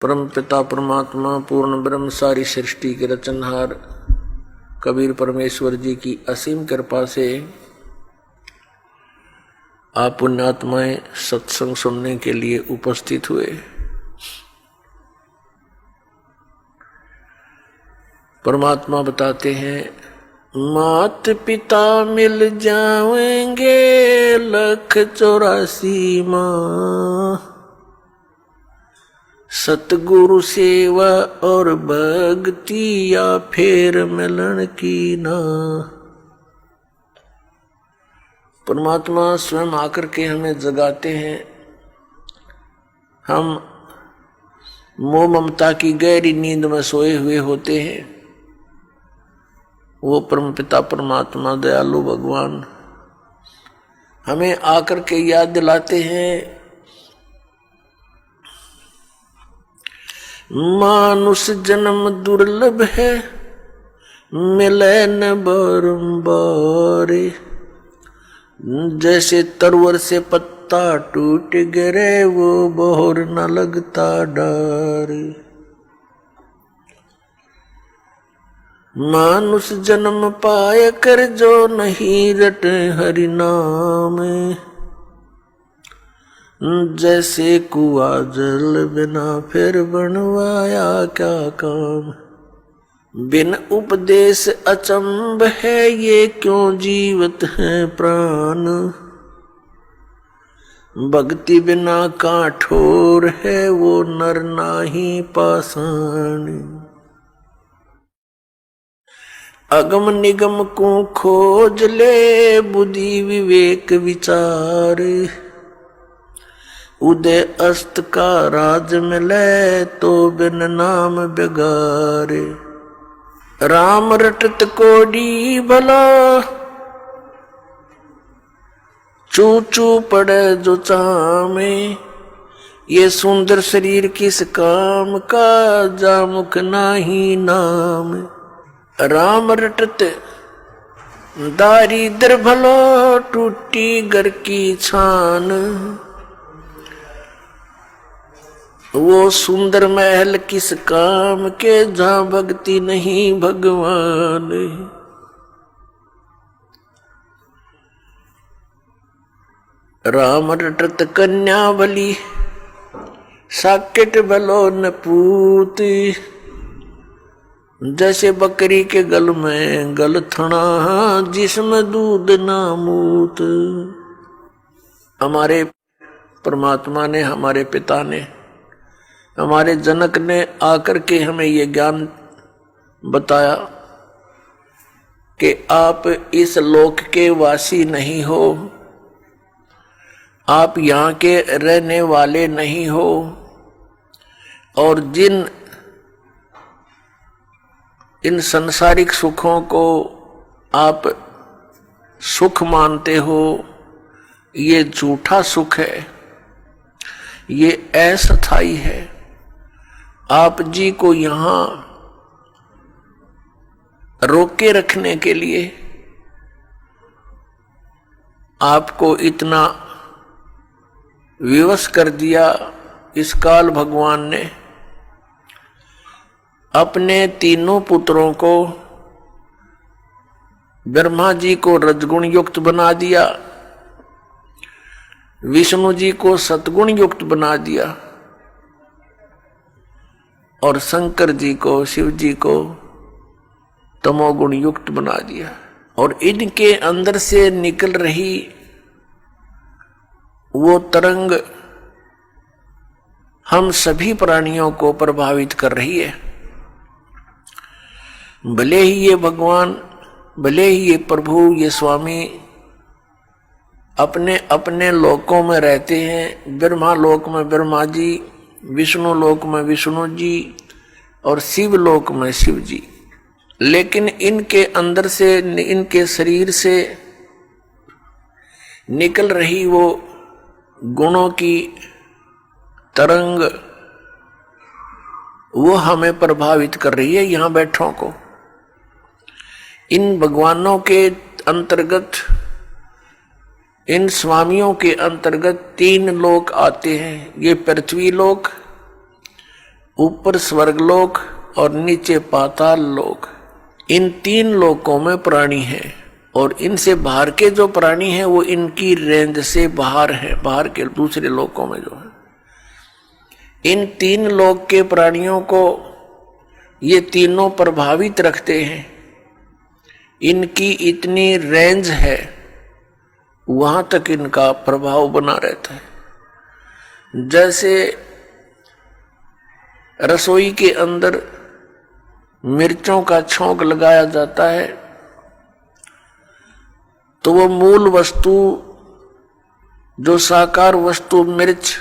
परम पिता परमात्मा पूर्ण ब्रह्म सारी सृष्टि के रचनहार कबीर परमेश्वर जी की असीम कृपा से आप पुण्यात्माएं सत्संग सुनने के लिए उपस्थित हुए। परमात्मा बताते हैं, मात पिता मिल जाएंगे 1,84,000 माँ, सतगुरु सेवा और भक्ति या फेर मिलन की ना। परमात्मा स्वयं आकर के हमें जगाते हैं। हम मोह ममता की गहरी नींद में सोए हुए होते हैं। वो परम पिता परमात्मा दयालु भगवान हमें आकर के याद दिलाते हैं, मानुष जन्म दुर्लभ है, मिले न बारंबार। जैसे तरवर से पत्ता टूट गिरे, वो बोर न लगता डार। मानुष जन्म पाए कर जो नहीं रटे हरि नाम, जैसे कुआ जल बिना फिर बनवाया क्या काम। बिन उपदेश अचंभ है, ये क्यों जीवत है प्राण। भक्ति बिना काठोर है, वो नर नाही पाषाण। अगम निगम को खोज ले, बुद्धि विवेक विचार। उदय अस्त का राज मिले, तो बिन नाम बेगारे। राम रटत कोडी भला, चू चू पड़े जो चामे। ये सुंदर शरीर किस काम का, जा मुख नाही नाम। राम रटत दारिद्र भलो, टूटी घर की छान। वो सुंदर महल किस काम के, जहां भक्ति नहीं भगवान। राम रटत कन्या बली, साकेट भलो न पूत। जैसे बकरी के गल में गलथना, जिसमें दूध ना मूत। हमारे परमात्मा ने, हमारे पिता ने, हमारे जनक ने आकर के हमें ये ज्ञान बताया कि आप इस लोक के वासी नहीं हो, आप यहाँ के रहने वाले नहीं हो। और जिन इन संसारिक सुखों को आप सुख मानते हो, ये झूठा सुख है, ये अस्थायी है। आप जी को यहाँ रोके रखने के लिए आपको इतना विवश कर दिया इस काल भगवान ने। अपने तीनों पुत्रों को, ब्रह्मा जी को रजगुण युक्त बना दिया, विष्णु जी को सतगुण युक्त बना दिया, और शंकर जी को, शिव जी को तमोगुण युक्त बना दिया। और इनके अंदर से निकल रही वो तरंग हम सभी प्राणियों को प्रभावित कर रही है। भले ही ये भगवान, भले ही ये प्रभु, ये स्वामी अपने अपने लोकों में रहते हैं। ब्रह्मा लोक में ब्रह्मा जी, विष्णु लोक में विष्णु जी, और शिव लोक में शिव जी। लेकिन इनके अंदर से, इनके शरीर से निकल रही वो गुणों की तरंग, वो हमें प्रभावित कर रही है, यहाँ बैठों को। इन भगवानों के अंतर्गत, इन स्वामियों के अंतर्गत 3 लोक आते हैं। ये पृथ्वी लोक, ऊपर स्वर्गलोक और नीचे पाताल लोक, इन 3 लोकों में प्राणी हैं और इनसे बाहर के जो प्राणी हैं वो इनकी रेंज से बाहर हैं, बाहर के दूसरे लोकों में जो है। इन 3 लोक के प्राणियों को ये तीनों प्रभावित रखते हैं, इनकी इतनी रेंज है, वहां तक इनका प्रभाव बना रहता है। जैसे रसोई के अंदर मिर्चों का छौंक लगाया जाता है तो वो मूल वस्तु जो साकार वस्तु मिर्च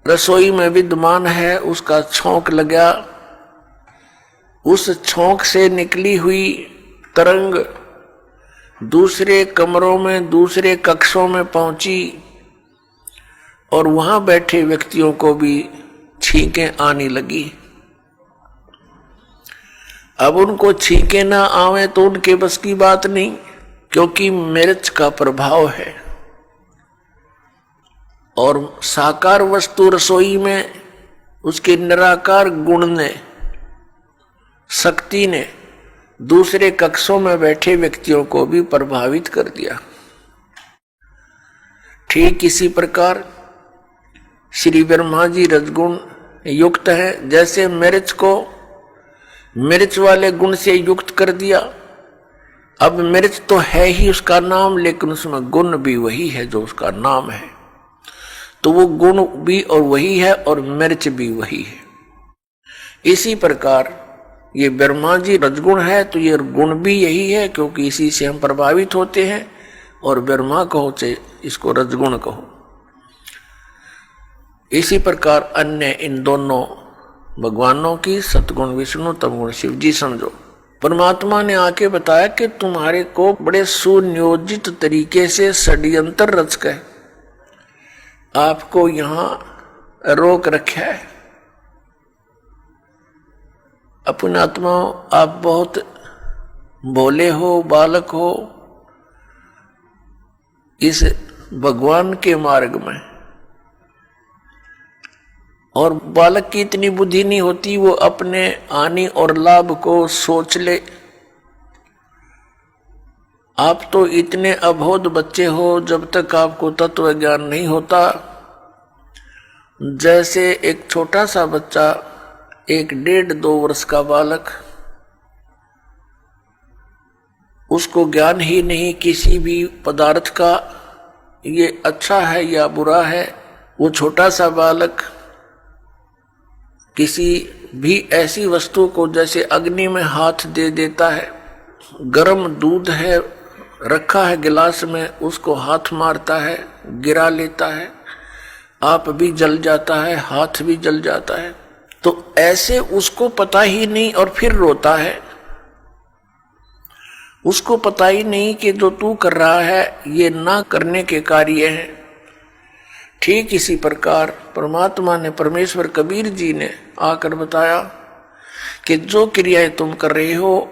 रसोई में विद्यमान है उसका छौंक लगा, उस छौंक से निकली हुई तरंग दूसरे कमरों में दूसरे कक्षों में पहुंची और वहां बैठे व्यक्तियों को भी छींकें आने लगी। अब उनको छींके ना आवे तो उनके बस की बात नहीं, क्योंकि मिर्च का प्रभाव है और साकार वस्तु रसोई में उसके निराकार गुण ने, शक्ति ने दूसरे कक्षों में बैठे व्यक्तियों को भी प्रभावित कर दिया। ठीक इसी प्रकार श्री ब्रह्मा जी रजगुण युक्त है। जैसे मिर्च को मिर्च वाले गुण से युक्त कर दिया, अब मिर्च तो है ही उसका नाम, लेकिन उसमें गुण भी वही है जो उसका नाम है, तो वो गुण भी और वही है और मिर्च भी वही है। इसी प्रकार ये ब्रह्मा जी रजगुण है तो ये गुण भी यही है, क्योंकि इसी से हम प्रभावित होते हैं, और ब्रह्मा कहो चाहे इसको रजगुण कहो। इसी प्रकार अन्य इन दोनों भगवानों की सतगुण विष्णु तमगुण शिव जी समझो। परमात्मा ने आके बताया कि तुम्हारे को बड़े सुनियोजित तरीके से षड्यंत्र रच कर आपको यहां रोक रखा है। अपने आत्मा आप बहुत भोले हो, बालक हो, इस भगवान के मार्ग में, और बालक की इतनी बुद्धि नहीं होती वो अपने हानि और लाभ को सोच ले। आप तो इतने अबोध बच्चे हो जब तक आपको तत्व ज्ञान नहीं होता। जैसे एक छोटा सा बच्चा, 1-1.5-2 वर्ष का बालक, उसको ज्ञान ही नहीं किसी भी पदार्थ का, ये अच्छा है या बुरा है। वो छोटा सा बालक किसी भी ऐसी वस्तु को, जैसे अग्नि में हाथ दे देता है, गर्म दूध है रखा है गिलास में, उसको हाथ मारता है, गिरा लेता है, आप भी जल जाता है, हाथ भी जल जाता है। तो ऐसे उसको पता ही नहीं और फिर रोता है। उसको पता ही नहीं कि जो तू कर रहा है ये ना करने के कार्य है। ठीक इसी प्रकार परमात्मा ने, परमेश्वर कबीर जी ने आकर बताया कि जो क्रियाएं तुम कर रहे हो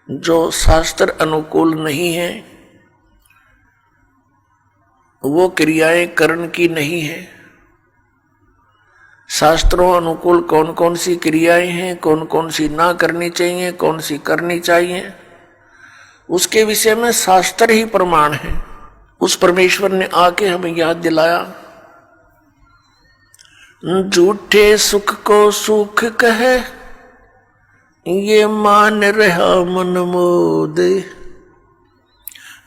जो शास्त्र अनुकूल नहीं है, वो क्रियाएं कर्ण की नहीं है। शास्त्रों अनुकूल कौन कौन सी क्रियाएं हैं, कौन कौन सी ना करनी चाहिए, कौन सी करनी चाहिए, उसके विषय में शास्त्र ही प्रमाण है। उस परमेश्वर ने आके हमें याद दिलाया, झूठे सुख को सुख कहे, ये मान रहा मन मोद,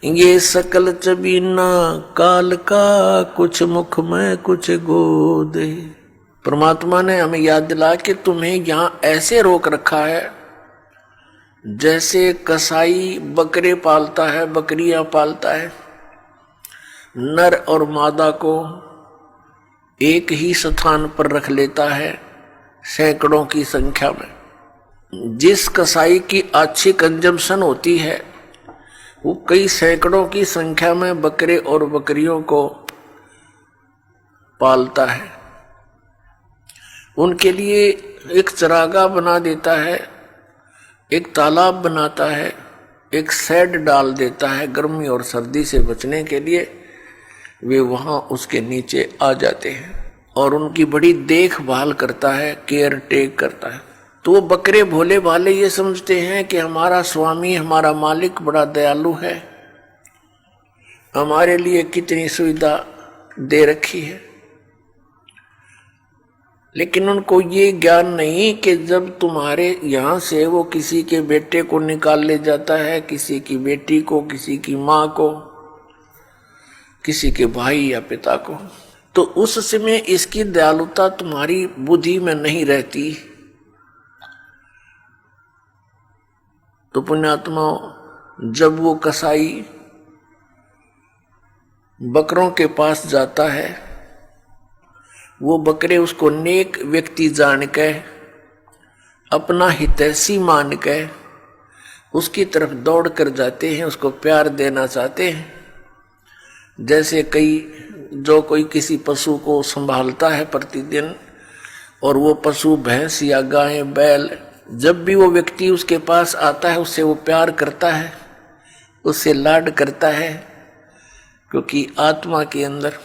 ये सकल चबीना काल का, कुछ मुख में कुछ गोद। परमात्मा ने हमें याद दिलाया कि तुम्हें यहां ऐसे रोक रखा है जैसे कसाई बकरे पालता है, बकरियां पालता है, नर और मादा को एक ही स्थान पर रख लेता है सैकड़ों की संख्या में। जिस कसाई की अच्छी कंजम्पशन होती है वो कई सैकड़ों की संख्या में बकरे और बकरियों को पालता है। उनके लिए एक चरागाह बना देता है, एक तालाब बनाता है, एक शेड डाल देता है। गर्मी और सर्दी से बचने के लिए वे वहां उसके नीचे आ जाते हैं और उनकी बड़ी देखभाल करता है, केयर टेक करता है। तो वो बकरे भोले भाले ये समझते हैं कि हमारा स्वामी, हमारा मालिक बड़ा दयालु है, हमारे लिए कितनी सुविधा दे रखी है। लेकिन उनको ये ज्ञान नहीं कि जब तुम्हारे यहाँ से वो किसी के बेटे को निकाल ले जाता है, किसी की बेटी को, किसी की माँ को, किसी के भाई या पिता को, तो उस समय इसकी दयालुता तुम्हारी बुद्धि में नहीं रहती। तो पुण्यात्मा, जब वो कसाई बकरों के पास जाता है, वो बकरे उसको नेक व्यक्ति जान के, अपना हितैषी मान के उसकी तरफ दौड़ कर जाते हैं, उसको प्यार देना चाहते हैं। जैसे कोई किसी पशु को संभालता है प्रतिदिन, और वो पशु भैंस या गाय बैल, जब भी वो व्यक्ति उसके पास आता है उससे वो प्यार करता है, उससे लाड करता है, क्योंकि आत्मा के अंदर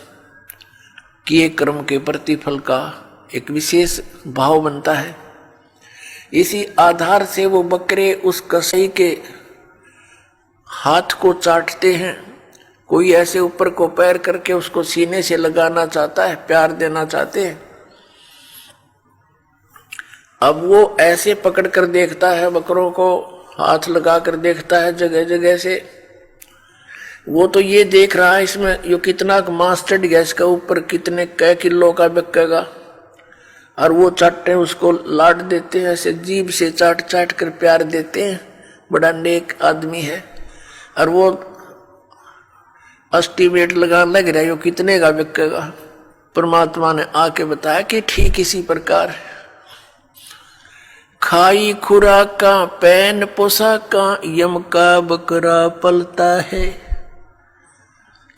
किए कर्म के प्रतिफल का एक विशेष भाव बनता है। इसी आधार से वो बकरे उस कसाई के हाथ को चाटते हैं। कोई ऐसे ऊपर को पैर करके उसको सीने से लगाना चाहता है, प्यार देना चाहते हैं। अब वो ऐसे पकड़ कर देखता है, बकरों को हाथ लगा कर देखता है जगह जगह से। वो तो ये देख रहा है इसमें यो कितना मांस चढ़ गया, इसका ऊपर कितने कै किलो का बिकेगा, और वो चाटते हैं, उसको लाड देते हैं, ऐसे जीभ से चाट चाट कर प्यार देते हैं। बड़ा नेक आदमी है, और वो एस्टीमेट लगा लग रहा है यो कितने का बिकेगा। परमात्मा ने आके बताया कि ठीक इसी प्रकार है। खाई खुराका पैन पोशाका यम का बकरा पलता है।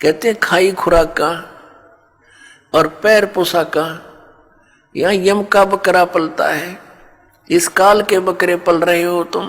कहते हैं खाई खुराका और पैर पोशाका, यहाँ यम का बकरा पलता है। इस काल के बकरे पल रहे हो तुम।